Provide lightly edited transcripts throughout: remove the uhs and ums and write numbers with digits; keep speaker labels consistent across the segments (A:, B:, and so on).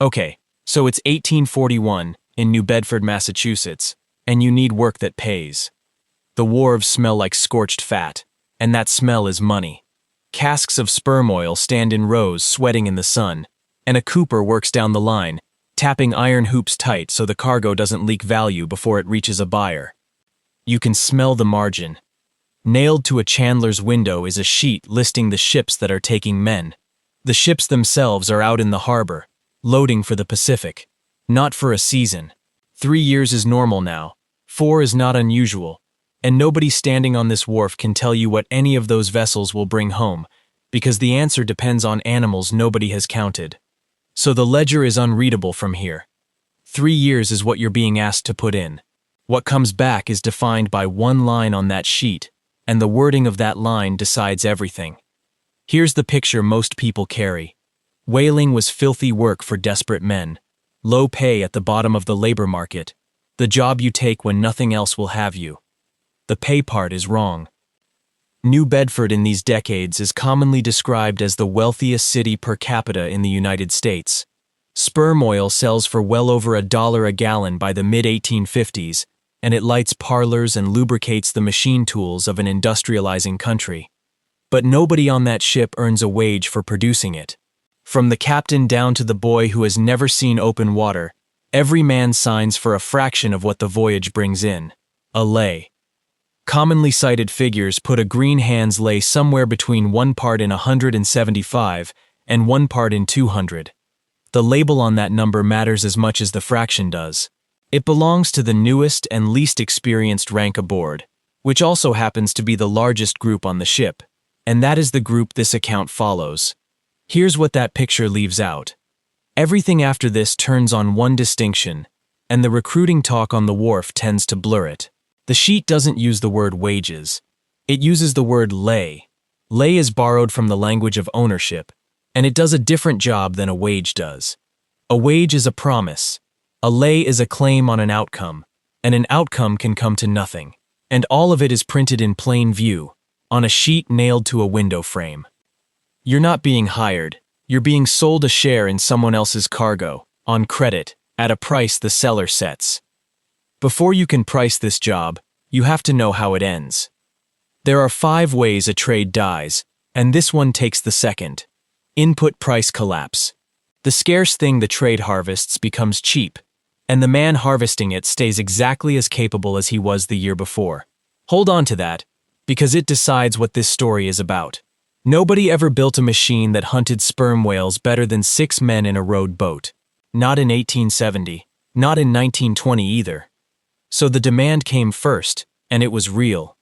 A: Okay, so it's 1841 in New Bedford, Massachusetts, and you need work that pays. The wharves smell like scorched fat, and that smell is money. Casks of sperm oil stand in rows sweating in the sun, and a cooper works down the line, tapping iron hoops tight so the cargo doesn't leak value before it reaches a buyer. You can smell the margin. Nailed to a chandler's window is a sheet listing the ships that are taking men. The ships themselves are out in the harbor, loading for the Pacific. Not for a season. 3 years is normal now. 4 is not unusual. And nobody standing on this wharf can tell you what any of those vessels will bring home, because the answer depends on animals nobody has counted. So the ledger is unreadable from here. 3 years is what you're being asked to put in. What comes back is defined by one line on that sheet, and the wording of that line decides everything. Here's the picture most people carry. Whaling was filthy work for desperate men. Low pay at the bottom of the labor market. The job you take when nothing else will have you. The pay part is wrong. New Bedford in these decades is commonly described as the wealthiest city per capita in the United States. Sperm oil sells for well over $1 a gallon by the mid-1850s, and it lights parlors and lubricates the machine tools of an industrializing country. But nobody on that ship earns a wage for producing it. From the captain down to the boy who has never seen open water, every man signs for a fraction of what the voyage brings in, a lay. Commonly cited figures put a green hands lay somewhere between 1 part in 175 and 1 part in 200. The label on that number matters as much as the fraction does. It belongs to the newest and least experienced rank aboard, which also happens to be the largest group on the ship, and that is the group this account follows. Here's what that picture leaves out. Everything after this turns on one distinction, and the recruiting talk on the wharf tends to blur it. The sheet doesn't use the word wages. It uses the word lay. Lay is borrowed from the language of ownership, and it does a different job than a wage does. A wage is a promise. A lay is a claim on an outcome, and an outcome can come to nothing. And all of it is printed in plain view, on a sheet nailed to a window frame. You're not being hired. You're being sold a share in someone else's cargo, on credit, at a price the seller sets. Before you can price this job, you have to know how it ends. There are 5 ways a trade dies, and this one takes the second. Input price collapse. The scarce thing the trade harvests becomes cheap, and the man harvesting it stays exactly as capable as he was the year before. Hold on to that, because it decides what this story is about. Nobody ever built a machine that hunted sperm whales better than 6 men in a rowed boat. Not in 1870, not in 1920 either. So the demand came first, and it was real.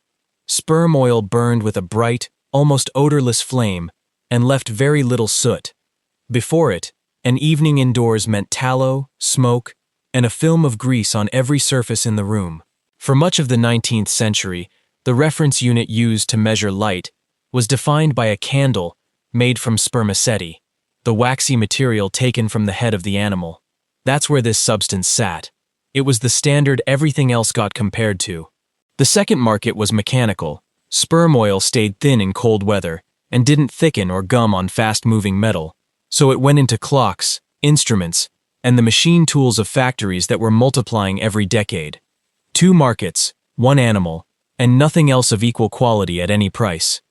A: Sperm oil burned with a bright, almost odorless flame, and left very little soot. Before it, an evening indoors meant tallow, smoke, and a film of grease on every surface in the room. For much of the 19th century, the reference unit used to measure light was defined by a candle made from spermaceti, the waxy material taken from the head of the animal. That's where this substance sat. It was the standard everything else got compared to. The second market was mechanical. Sperm oil stayed thin in cold weather and didn't thicken or gum on fast-moving metal, so it went into clocks, instruments, and the machine tools of factories that were multiplying every decade. 2 markets, 1 animal, and nothing else of equal quality at any price.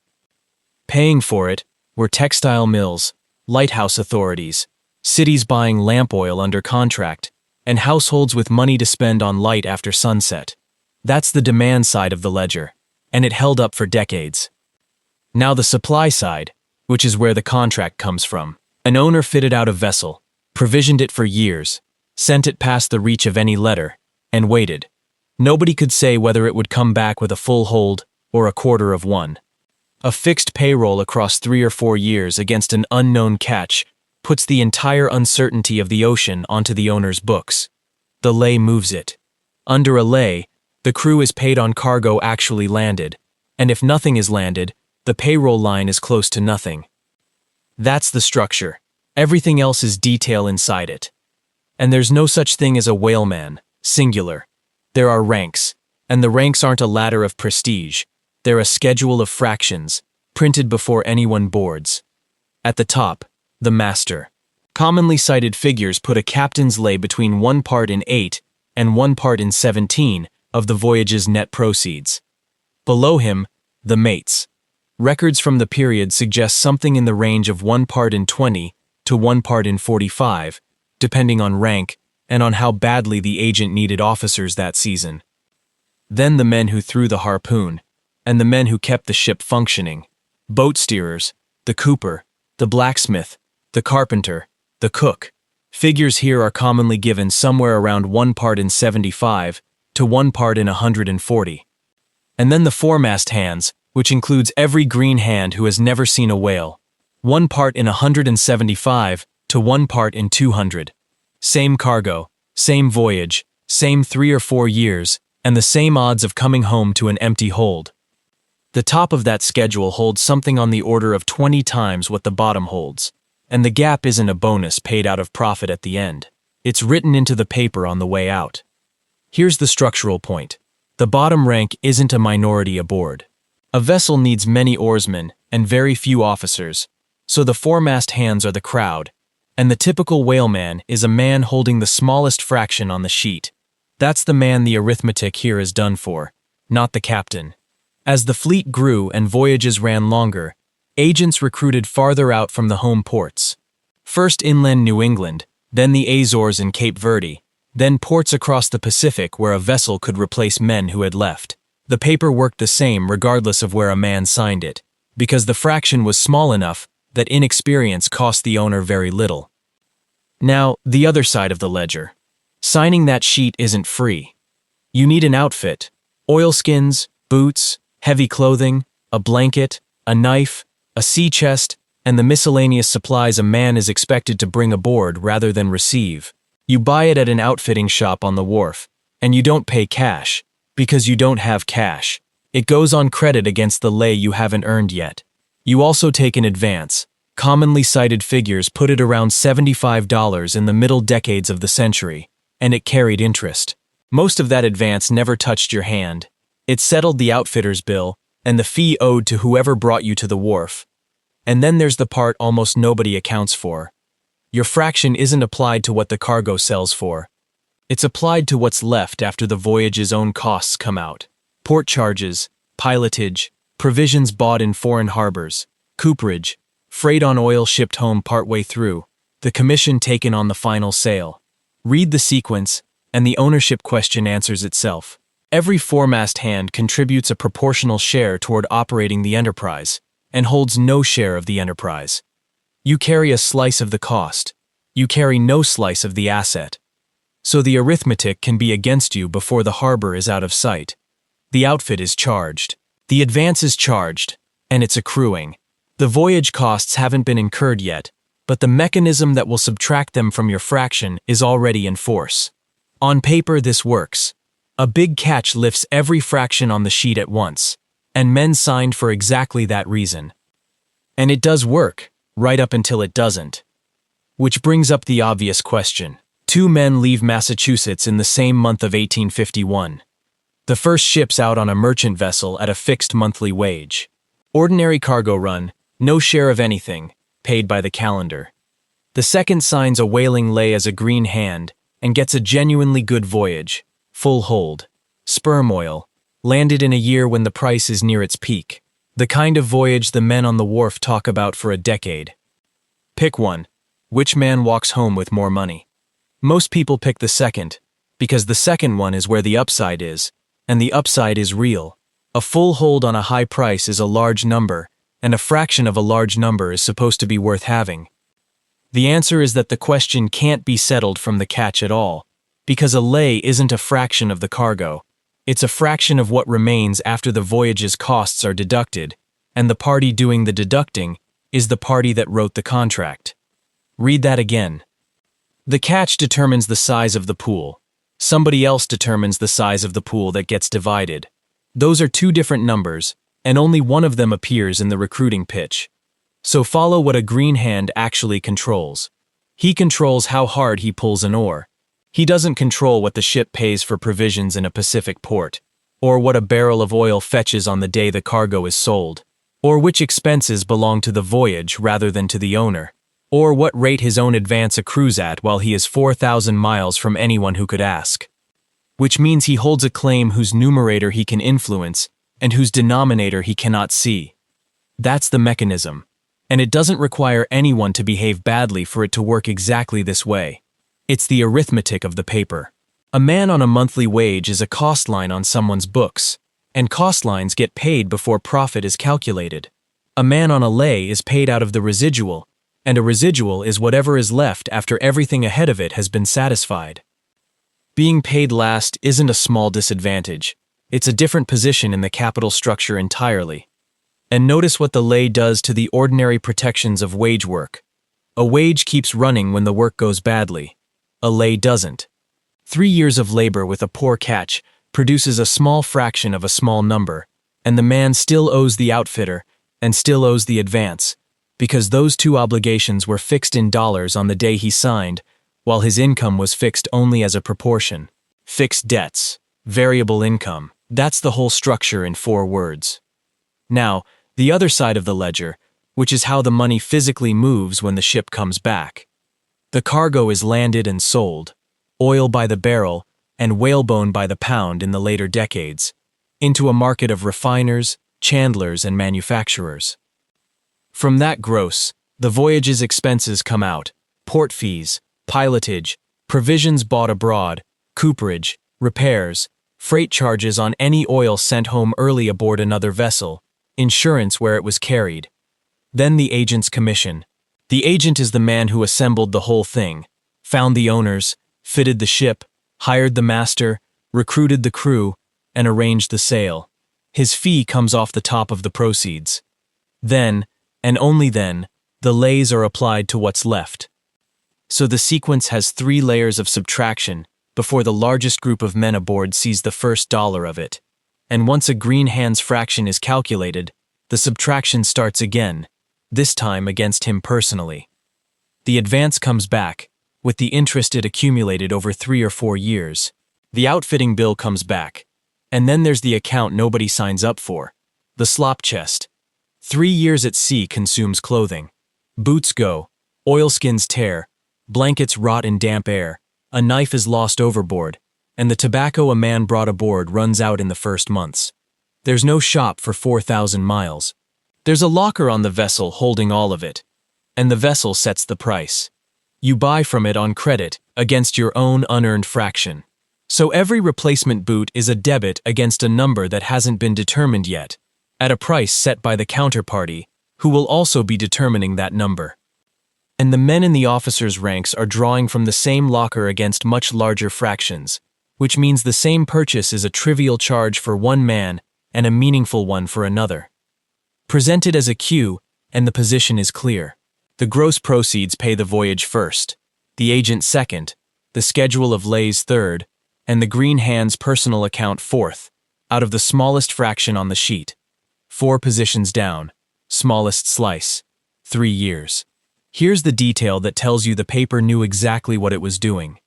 A: Paying for it were textile mills, lighthouse authorities, cities buying lamp oil under contract, and households with money to spend on light after sunset. That's the demand side of the ledger, and it held up for decades. Now the supply side, which is where the contract comes from. An owner fitted out a vessel, provisioned it for years, sent it past the reach of any letter, and waited. Nobody could say whether it would come back with a full hold or a quarter of one. A fixed payroll across 3 or 4 years against an unknown catch puts the entire uncertainty of the ocean onto the owner's books. The lay moves it. Under a lay, the crew is paid on cargo actually landed, and if nothing is landed, the payroll line is close to nothing. That's the structure. Everything else is detail inside it. And there's no such thing as a whaleman, singular. There are ranks, and the ranks aren't a ladder of prestige. They're a schedule of fractions, printed before anyone boards. At the top, the master. Commonly cited figures put a captain's lay between 1 part in 8 and 1 part in 17 of the voyage's net proceeds. Below him, the mates. Records from the period suggest something in the range of 1 part in 20 to 1 part in 45, depending on rank and on how badly the agent needed officers that season. Then the men who threw the harpoon, and the men who kept the ship functioning, boat steerers, the cooper, the blacksmith, the carpenter, the cook. Figures here are commonly given somewhere around 1 part in 75 to 1 part in 140. And then the foremast hands, which includes every green hand who has never seen a whale. 1 part in 175 to 1 part in 200. Same cargo, same voyage, same 3 or 4 years, and the same odds of coming home to an empty hold. The top of that schedule holds something on the order of 20 times what the bottom holds, and the gap isn't a bonus paid out of profit at the end. It's written into the paper on the way out. Here's the structural point. The bottom rank isn't a minority aboard. A vessel needs many oarsmen and very few officers, so the foremast hands are the crowd, and the typical whaleman is a man holding the smallest fraction on the sheet. That's the man the arithmetic here is done for, not the captain. As the fleet grew and voyages ran longer, agents recruited farther out from the home ports. First inland New England, then the Azores and Cape Verde, then ports across the Pacific where a vessel could replace men who had left. The paper worked the same regardless of where a man signed it, because the fraction was small enough that inexperience cost the owner very little. Now, the other side of the ledger. Signing that sheet isn't free. You need an outfit, oilskins, boots, heavy clothing, a blanket, a knife, a sea chest, and the miscellaneous supplies a man is expected to bring aboard rather than receive. You buy it at an outfitting shop on the wharf, and you don't pay cash, because you don't have cash. It goes on credit against the lay you haven't earned yet. You also take an advance. Commonly cited figures put it around $75 in the middle decades of the century, and it carried interest. Most of that advance never touched your hand. It settled the outfitter's bill and the fee owed to whoever brought you to the wharf. And then there's the part almost nobody accounts for. Your fraction isn't applied to what the cargo sells for. It's applied to what's left after the voyage's own costs come out. Port charges, pilotage, provisions bought in foreign harbors, cooperage, freight on oil shipped home partway through, the commission taken on the final sale. Read the sequence, and the ownership question answers itself. Every foremast hand contributes a proportional share toward operating the enterprise, and holds no share of the enterprise. You carry a slice of the cost. You carry no slice of the asset. So the arithmetic can be against you before the harbor is out of sight. The outfit is charged. The advance is charged, and it's accruing. The voyage costs haven't been incurred yet, but the mechanism that will subtract them from your fraction is already in force. On paper, this works. A big catch lifts every fraction on the sheet at once, and men signed for exactly that reason. And it does work, right up until it doesn't. Which brings up the obvious question. 2 men leave Massachusetts in the same month of 1851. The first ship's out on a merchant vessel at a fixed monthly wage. Ordinary cargo run, no share of anything, paid by the calendar. The second signs a whaling lay as a green hand and gets a genuinely good voyage, full hold, sperm oil, landed in a year when the price is near its peak. The kind of voyage the men on the wharf talk about for a decade. Pick one. Which man walks home with more money? Most people pick the second, because the second one is where the upside is, and the upside is real. A full hold on a high price is a large number, and a fraction of a large number is supposed to be worth having. The answer is that the question can't be settled from the catch at all, because a lay isn't a fraction of the cargo. It's a fraction of what remains after the voyage's costs are deducted, and the party doing the deducting is the party that wrote the contract. Read that again. The catch determines the size of the pool. Somebody else determines the size of the pool that gets divided. Those are 2 different numbers, and only one of them appears in the recruiting pitch. So follow what a green hand actually controls. He controls how hard he pulls an oar. He doesn't control what the ship pays for provisions in a Pacific port, or what a barrel of oil fetches on the day the cargo is sold, or which expenses belong to the voyage rather than to the owner. or what rate his own advance accrues at while he is 4,000 miles from anyone who could ask. Which means he holds a claim whose numerator he can influence and whose denominator he cannot see. That's the mechanism, and it doesn't require anyone to behave badly for it to work exactly this way. It's the arithmetic of the paper. A man on a monthly wage is a cost line on someone's books, and cost lines get paid before profit is calculated. A man on a lay is paid out of the residual, and a residual is whatever is left after everything ahead of it has been satisfied. Being paid last isn't a small disadvantage. It's a different position in the capital structure entirely. And notice what the lay does to the ordinary protections of wage work. A wage keeps running when the work goes badly. A lay doesn't. 3 years of labor with a poor catch produces a small fraction of a small number, and the man still owes the outfitter and still owes the advance, because those two obligations were fixed in dollars on the day he signed, while his income was fixed only as a proportion. Fixed debts, variable income, that's the whole structure in 4 words. Now, the other side of the ledger, which is how the money physically moves when the ship comes back. The cargo is landed and sold, oil by the barrel and whalebone by the pound in the later decades, into a market of refiners, chandlers, and manufacturers. From that gross, the voyage's expenses come out: port fees, pilotage, provisions bought abroad, cooperage, repairs, freight charges on any oil sent home early aboard another vessel, insurance where it was carried. Then the agent's commission. The agent is the man who assembled the whole thing, found the owners, fitted the ship, hired the master, recruited the crew, and arranged the sail. His fee comes off the top of the proceeds. Then, and only then, the lays are applied to what's left. So the sequence has 3 layers of subtraction before the largest group of men aboard sees the first dollar of it. And once a green hands fraction is calculated, the subtraction starts again, this time against him personally. The advance comes back, with the interest it accumulated over 3 or 4 years. The outfitting bill comes back, and then there's the account nobody signs up for, the slop chest. 3 years at sea consumes clothing. Boots go, oilskins tear, blankets rot in damp air, a knife is lost overboard, and the tobacco a man brought aboard runs out in the first months. There's no shop for 4,000 miles. There's a locker on the vessel holding all of it, and the vessel sets the price. You buy from it on credit against your own unearned fraction. So every replacement boot is a debit against a number that hasn't been determined yet, at a price set by the counterparty, who will also be determining that number. And the men in the officers' ranks are drawing from the same locker against much larger fractions, which means the same purchase is a trivial charge for one man and a meaningful one for another. Presented as a queue, and the position is clear. The gross proceeds pay the voyage first, the agent second, the schedule of lays third, and the green hands personal account fourth, out of the smallest fraction on the sheet. 4 positions down, smallest slice, 3 years. Here's the detail that tells you the paper knew exactly what it was doing.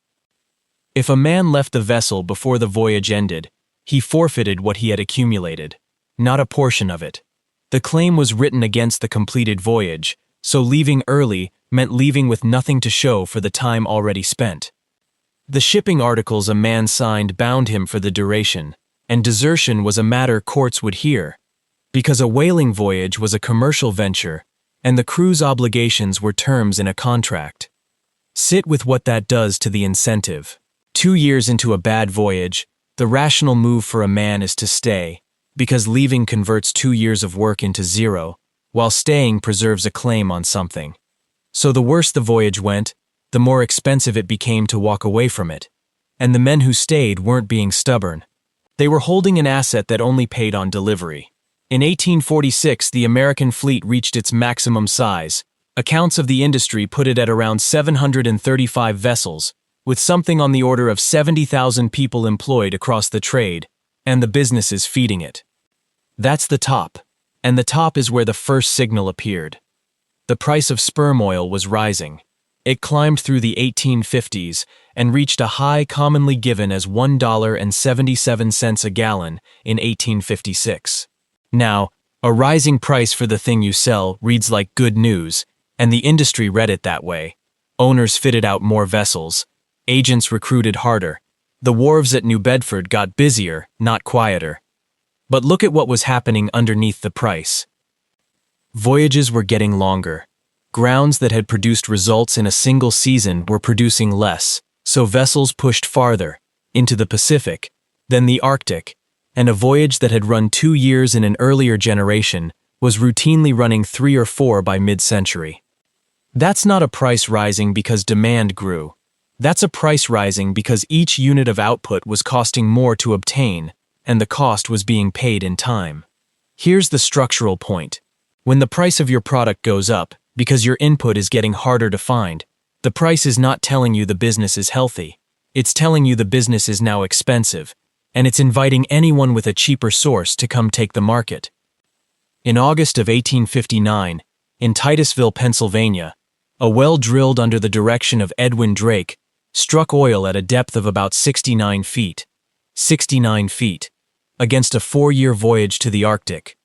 A: If a man left the vessel before the voyage ended, he forfeited what he had accumulated, not a portion of it. The claim was written against the completed voyage, so leaving early meant leaving with nothing to show for the time already spent. The shipping articles a man signed bound him for the duration, and desertion was a matter courts would hear, because a whaling voyage was a commercial venture, and the crew's obligations were terms in a contract. Sit with what that does to the incentive. 2 years into a bad voyage, the rational move for a man is to stay, because leaving converts 2 years of work into 0, while staying preserves a claim on something. So the worse the voyage went, the more expensive it became to walk away from it. And the men who stayed weren't being stubborn. They were holding an asset that only paid on delivery. In 1846, the American fleet reached its maximum size. Accounts of the industry put it at around 735 vessels, with something on the order of 70,000 people employed across the trade, and the businesses feeding it. That's the top, and the top is where the first signal appeared. The price of sperm oil was rising. It climbed through the 1850s and reached a high commonly given as $1.77 a gallon in 1856. Now, a rising price for the thing you sell reads like good news, and the industry read it that way. Owners fitted out more vessels. Agents recruited harder. The wharves at New Bedford got busier, not quieter. But look at what was happening underneath the price. Voyages were getting longer. Grounds that had produced results in a single season were producing less, so vessels pushed farther, into the Pacific, then the Arctic, and a voyage that had run 2 years in an earlier generation was routinely running 3 or 4 by mid-century. That's not a price rising because demand grew. That's a price rising because each unit of output was costing more to obtain, and the cost was being paid in time. Here's the structural point. When the price of your product goes up, because your input is getting harder to find, the price is not telling you the business is healthy. It's telling you the business is now expensive, and it's inviting anyone with a cheaper source to come take the market. In August of 1859, in Titusville, Pennsylvania, a well drilled under the direction of Edwin Drake struck oil at a depth of about 69 feet. 69 feet, against a 4-year voyage to the Arctic.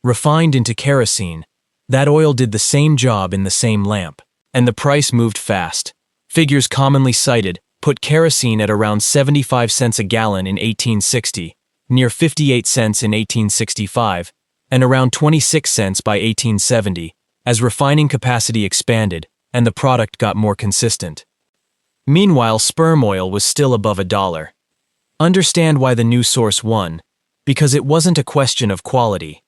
A: Refined into kerosene, that oil did the same job in the same lamp, and the price moved fast. Figures commonly cited put kerosene at around 75 cents a gallon in 1860, near 58 cents in 1865, and around 26 cents by 1870, as refining capacity expanded and the product got more consistent. Meanwhile, sperm oil was still above $1. Understand why the new source won, because it wasn't a question of quality.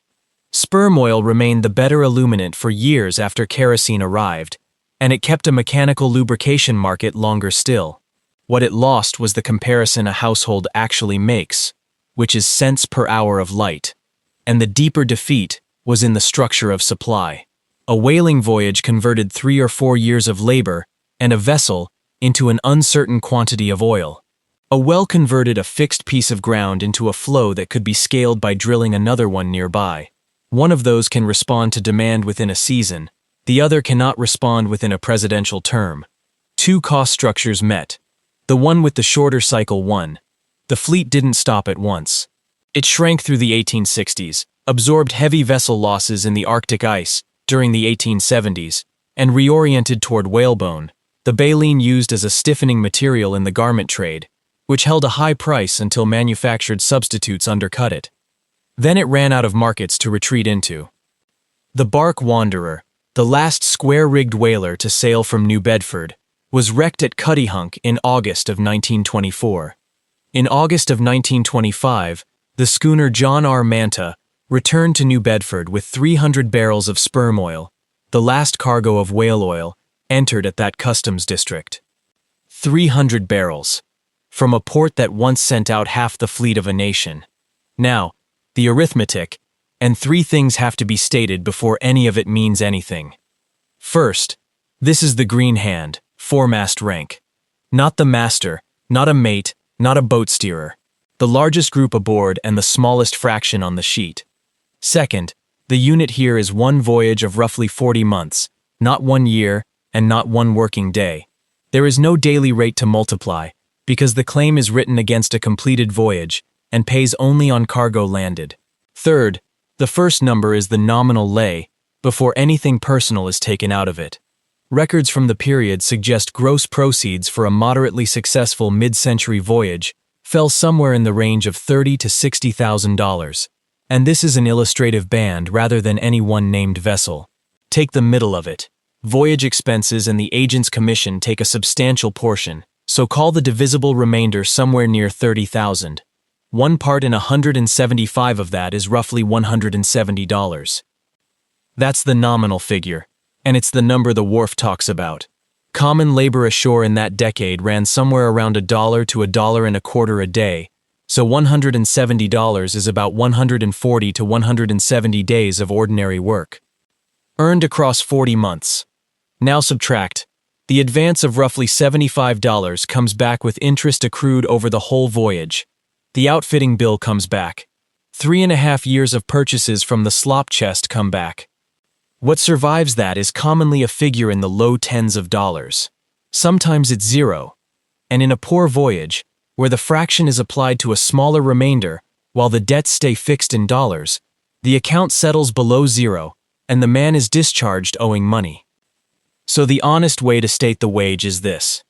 A: Sperm oil remained the better illuminant for years after kerosene arrived, and it kept a mechanical lubrication market longer still. What it lost was the comparison a household actually makes, which is cents per hour of light. And the deeper defeat was in the structure of supply. A whaling voyage converted 3 or 4 years of labor and a vessel into an uncertain quantity of oil. A well converted a fixed piece of ground into a flow that could be scaled by drilling another one nearby. One of those can respond to demand within a season. The other cannot respond within a presidential term. 2 cost structures met. The one with the shorter cycle won. The fleet didn't stop at once. It shrank through the 1860s, absorbed heavy vessel losses in the Arctic ice during the 1870s, and reoriented toward whalebone, the baleen used as a stiffening material in the garment trade, which held a high price until manufactured substitutes undercut it. Then it ran out of markets to retreat into. The bark Wanderer, the last square-rigged whaler to sail from New Bedford, was wrecked at Cuttyhunk in August of 1924. In August of 1925, the schooner John R. Manta returned to New Bedford with 300 barrels of sperm oil, the last cargo of whale oil, entered at that customs district. 300 barrels. From a port that once sent out half the fleet of a nation. Now, the arithmetic, and 3 things have to be stated before any of it means anything. First, this is the green hand, foremast rank. Not the master, not a mate, not a boat steerer. The largest group aboard and the smallest fraction on the sheet. Second, the unit here is one voyage of roughly 40 months, not 1 year, and not 1 working day. There is no daily rate to multiply, because the claim is written against a completed voyage, and pays only on cargo landed. Third, the first number is the nominal lay, before anything personal is taken out of it. Records from the period suggest gross proceeds for a moderately successful mid-century voyage fell somewhere in the range of $30,000 to $60,000, and this is an illustrative band rather than any one named vessel. Take the middle of it. Voyage expenses and the agent's commission take a substantial portion, so call the divisible remainder somewhere near $30,000. 1 part in 175 of that is roughly $170. That's the nominal figure, and it's the number the wharf talks about. Common labor ashore in that decade ran somewhere around $1 to $1.25 a day, so $170 is about 140 to 170 days of ordinary work. Earned across 40 months. Now subtract. The advance of roughly $75 comes back with interest accrued over the whole voyage. The outfitting bill comes back. 3.5 years of purchases from the slop chest come back. What survives that is commonly a figure in the low tens of dollars. Sometimes it's 0. And in a poor voyage, where the fraction is applied to a smaller remainder while the debts stay fixed in dollars, the account settles below 0, and the man is discharged owing money. So the honest way to state the wage is this: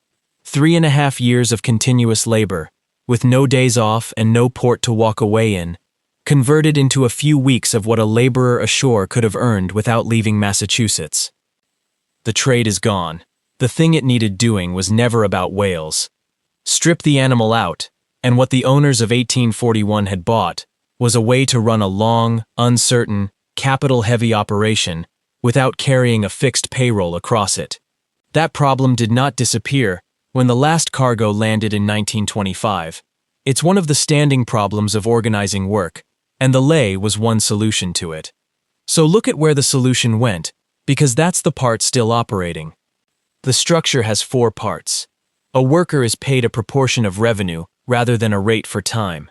A: 3.5 years of continuous labor, with no days off and no port to walk away in, converted into a few weeks of what a laborer ashore could have earned without leaving Massachusetts. The trade is gone. The thing it needed doing was never about whales. Strip the animal out, and what the owners of 1841 had bought was a way to run a long, uncertain, capital-heavy operation without carrying a fixed payroll across it. That problem did not disappear when the last cargo landed in 1925. It's one of the standing problems of organizing work, and the lay was one solution to it. So look at where the solution went, because that's the part still operating. The structure has 4 parts. A worker is paid a proportion of revenue rather than a rate for time.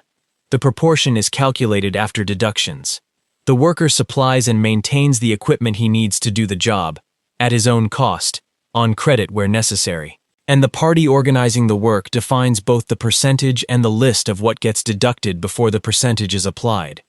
A: The proportion is calculated after deductions. The worker supplies and maintains the equipment he needs to do the job, at his own cost, on credit where necessary. And the party organizing the work defines both the percentage and the list of what gets deducted before the percentage is applied.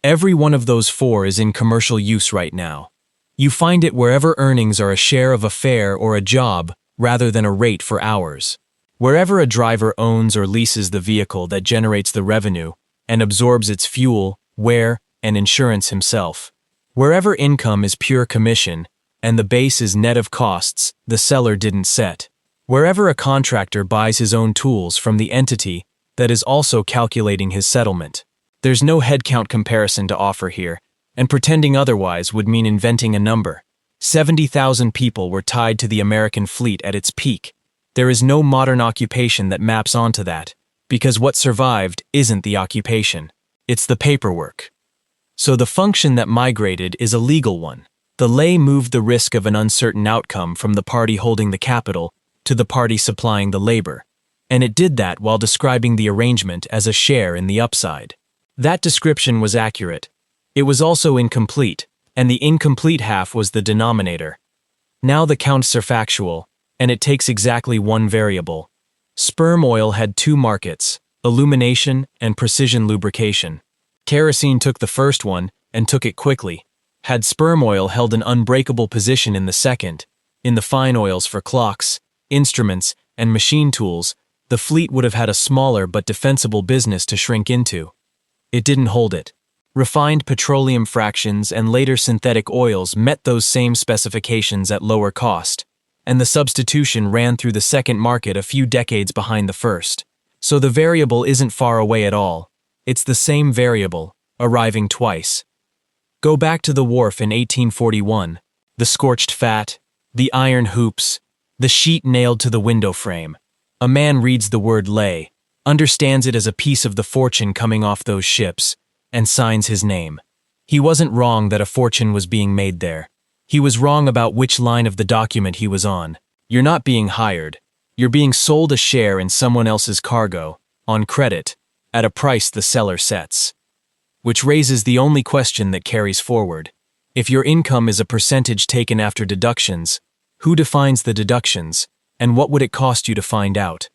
A: Every one of those 4 is in commercial use right now. You find it wherever earnings are a share of a fare or a job rather than a rate for hours. Wherever a driver owns or leases the vehicle that generates the revenue and absorbs its fuel, wear, and insurance himself. Wherever income is pure commission and the base is net of costs the seller didn't set. Wherever a contractor buys his own tools from the entity that is also calculating his settlement. There's no headcount comparison to offer here, and pretending otherwise would mean inventing a number. 70,000 people were tied to the American fleet at its peak. There is no modern occupation that maps onto that, because what survived isn't the occupation, it's the paperwork. So the function that migrated is a legal one. The lay moved the risk of an uncertain outcome from the party holding the capital to the party supplying the labor, and it did that while describing the arrangement as a share in the upside. That description was accurate. It was also incomplete, and the incomplete half was the denominator. Now the counts are factual, and it takes exactly one variable. Sperm oil had 2 markets, illumination and precision lubrication. Kerosene took the first one, and took it quickly. Had sperm oil held an unbreakable position in the second, in the fine oils for clocks, instruments, and machine tools, the fleet would have had a smaller but defensible business to shrink into. It didn't hold it. Refined petroleum fractions and later synthetic oils met those same specifications at lower cost, and the substitution ran through the second market a few decades behind the first. So the variable isn't far away at all. It's the same variable, arriving twice. Go back to the wharf in 1841, the scorched fat, the iron hoops, the sheet nailed to the window frame. A man reads the word lay, understands it as a piece of the fortune coming off those ships, and signs his name. He wasn't wrong that a fortune was being made there. He was wrong about which line of the document he was on. You're not being hired. You're being sold a share in someone else's cargo, on credit, at a price the seller sets. Which raises the only question that carries forward. If your income is a percentage taken after deductions, who defines the deductions, and what would it cost you to find out?